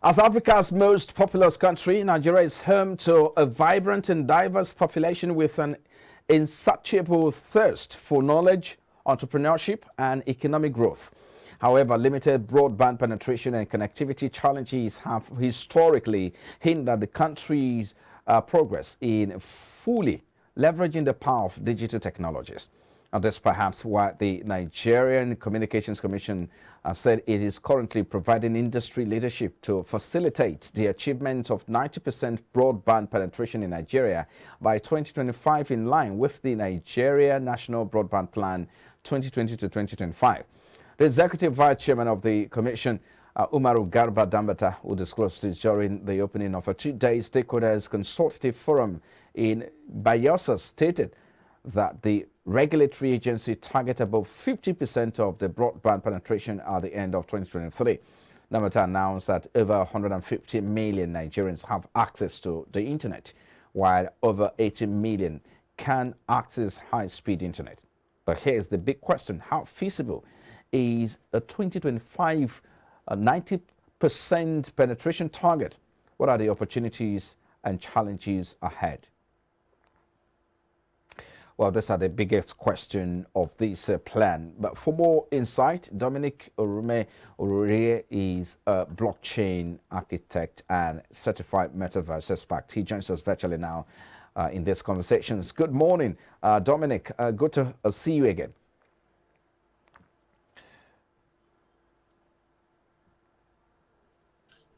As Africa's most populous country, Nigeria is home to a vibrant and diverse population with an insatiable thirst for knowledge, entrepreneurship, and economic growth. However, limited broadband penetration and connectivity challenges have historically hindered the country's progress in fully leveraging the power of digital technologies. And that's perhaps why the Nigerian Communications Commission said it is currently providing industry leadership to facilitate the achievement of 90% broadband penetration in Nigeria by 2025, in line with the Nigeria National Broadband Plan 2020 to 2025. The Executive Vice Chairman of the Commission, Umaru Garba Dambata, who disclosed this during the opening of a two-day stakeholders consultative forum in Bayelsa, stated that the regulatory agency target about 50% of the broadband penetration at the end of 2023. Namata announced that over 150 million Nigerians have access to the internet, while over 80 million can access high-speed internet. But here's the big question: how feasible is a 2025 90% penetration target? What are the opportunities and challenges ahead? Well, these are the biggest question of this plan. But for more insight, Dominic Orure is a blockchain architect and certified metaverse expert. He joins us virtually now in these conversations. Good morning, Dominic. Good to see you again.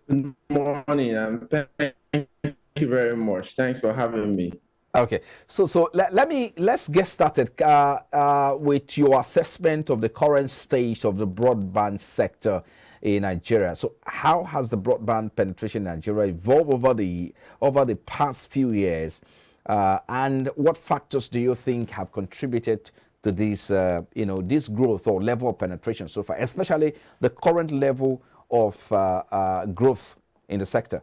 Good morning, and thank you very much. Thanks for having me. Okay, so let's get started with your assessment of the current state of the broadband sector in Nigeria. So how has the broadband penetration in Nigeria evolved over the past few years, and what factors do you think have contributed to this this growth or level of penetration so far, especially the current level of growth in the sector?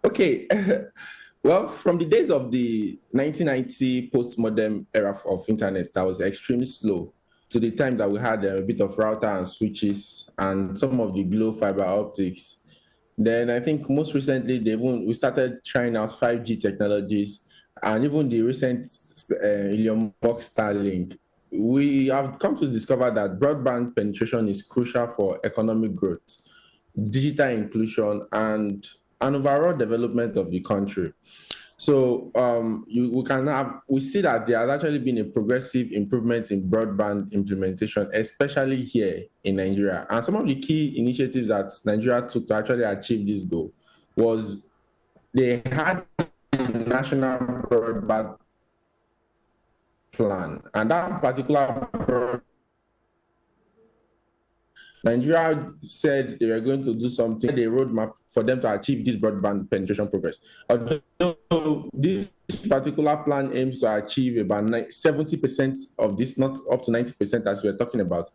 Okay, well, from the days of the 1990 post-modern era of internet that was extremely slow, to the time that we had a bit of router and switches and some of the glow fiber optics, then I think most recently we started trying out 5G technologies, and even the recent Elon Musk Starlink. We have come to discover that broadband penetration is crucial for economic growth, digital inclusion, and overall development of the country. So we see that there has actually been a progressive improvement in broadband implementation, especially here in Nigeria. And some of the key initiatives that Nigeria took to actually achieve this goal was they had a national broadband plan, and that particular Nigeria said they were going to do something, a roadmap for them to achieve this broadband penetration progress. Although this particular plan aims to achieve about 70% of this, not up to 90% as we're talking about,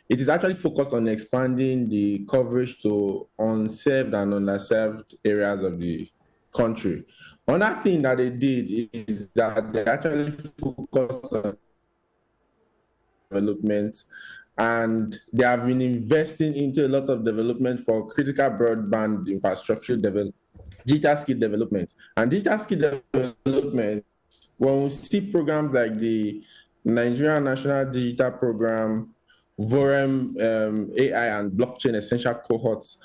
it is actually focused on expanding the coverage to unserved and underserved areas of the country. Another thing that they did is that they actually focused on development, and they have been investing into a lot of development for critical broadband infrastructure digital skill development. And digital skill development, when we see programs like the Nigeria National Digital Program, VOREM, AI and blockchain essential cohorts,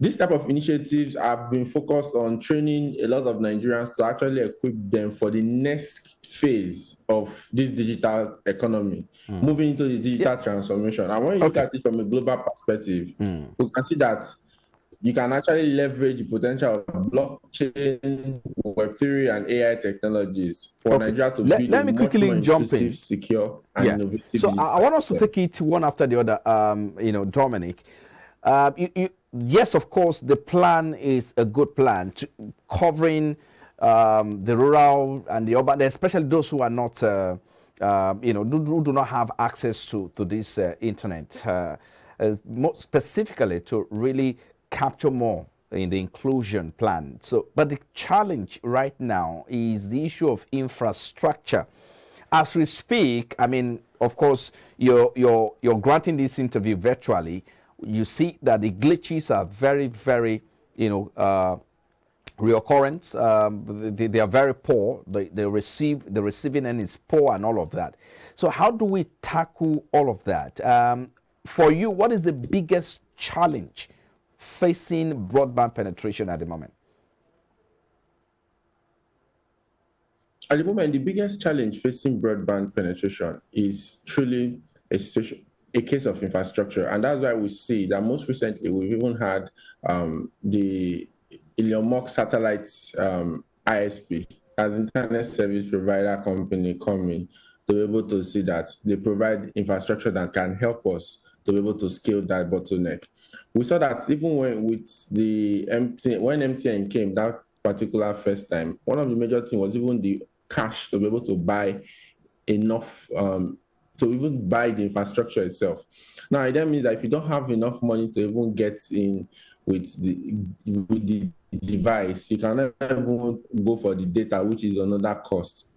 this type of initiatives have been focused on training a lot of Nigerians to actually equip them for the next phase of this digital economy, moving into the digital transformation. And when you look at it from a global perspective, we can see that you can actually leverage the potential of blockchain, Web3, and AI technologies for Nigeria to be a much more inclusive, secure, and innovative. So I want us to take it one after the other, Dominic. Yes, of course, the plan is a good plan, covering the rural and the urban, especially those who are not, who do not have access to this internet, more specifically to really capture more in the inclusion plan. So, but the challenge right now is the issue of infrastructure as we speak, I mean, of course, you're granting this interview virtually. You see that the glitches are very, very, reoccurrence. They are very poor. The receiving end is poor and all of that. So how do we tackle all of that? For you, what is the biggest challenge facing broadband penetration at the moment? At the moment, the biggest challenge facing broadband penetration is truly a case of infrastructure. And that's why we see that most recently we've even had the Elon Musk satellite ISP, as internet service provider company, coming to be able to see that they provide infrastructure that can help us to be able to scale that bottleneck. We saw that even when MTN came that particular first time, one of the major things was even the cash to be able to buy enough to even buy the infrastructure itself. Now, that means that if you don't have enough money to even get in with the device, you cannot even go for the data, which is another cost.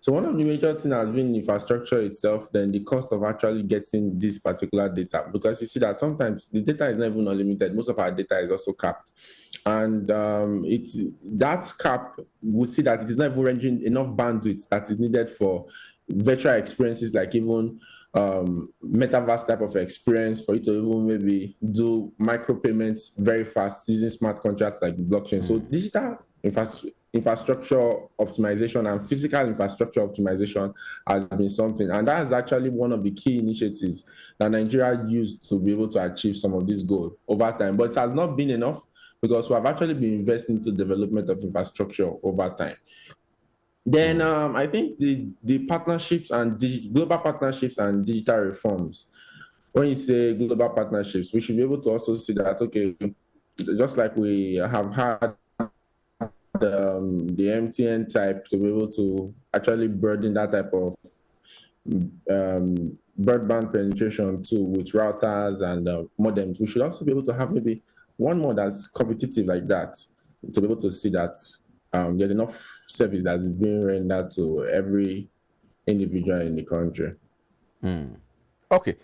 So one of the major things has been infrastructure itself, then the cost of actually getting this particular data, because you see that sometimes the data is not even unlimited. Most of our data is also capped. And it's that cap, we see that it is not even ranging enough bandwidth that is needed for virtual experiences, like even metaverse type of experience, for you to even maybe do micropayments very fast using smart contracts like blockchain. So digital infrastructure optimization and physical infrastructure optimization has been something, and that is actually one of the key initiatives that Nigeria used to be able to achieve some of this goal over time. But it has not been enough, because we have actually been investing into development of infrastructure over time. Then I think the partnerships and global partnerships and digital reforms. When you say global partnerships, we should be able to also see that, okay, just like we have had the MTN type to be able to actually burden that type of broadband penetration too with routers and modems, we should also be able to have maybe one more that's competitive like that, to be able to see that there's enough service that's being rendered to every individual in the country. Okay.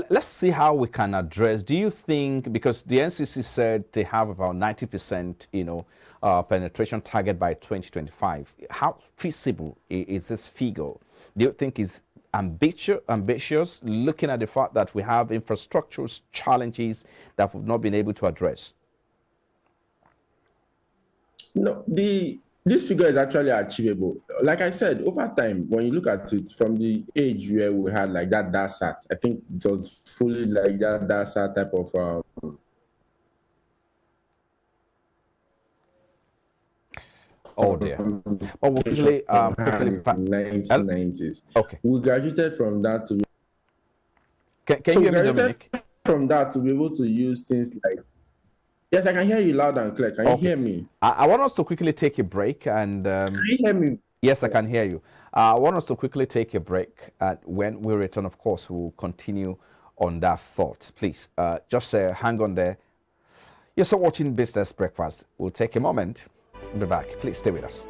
Let's see how we can address. Do you think, because the NCC said they have about 90%, penetration target by 2025, how feasible is this figure? Do you think it's ambitious, looking at the fact that we have infrastructure challenges that we've not been able to address? No, this figure is actually achievable. Like I said, over time, when you look at it from the age where we had like that DASAT, I think it was fully like that DASAT type of oh dear. But we'll quickly 1990s. Okay. We graduated from that to can you hear me, Dominic? From that to be able to use things like, yes, I can hear you loud and clear. Can you hear me? I want us to quickly take a break. And can you hear me? Yes, I can hear you. I want us to quickly take a break. When we return, of course, we'll continue on that thought. Please, just hang on there. You're still watching Business Breakfast. We'll take a moment. We'll be back. Please stay with us.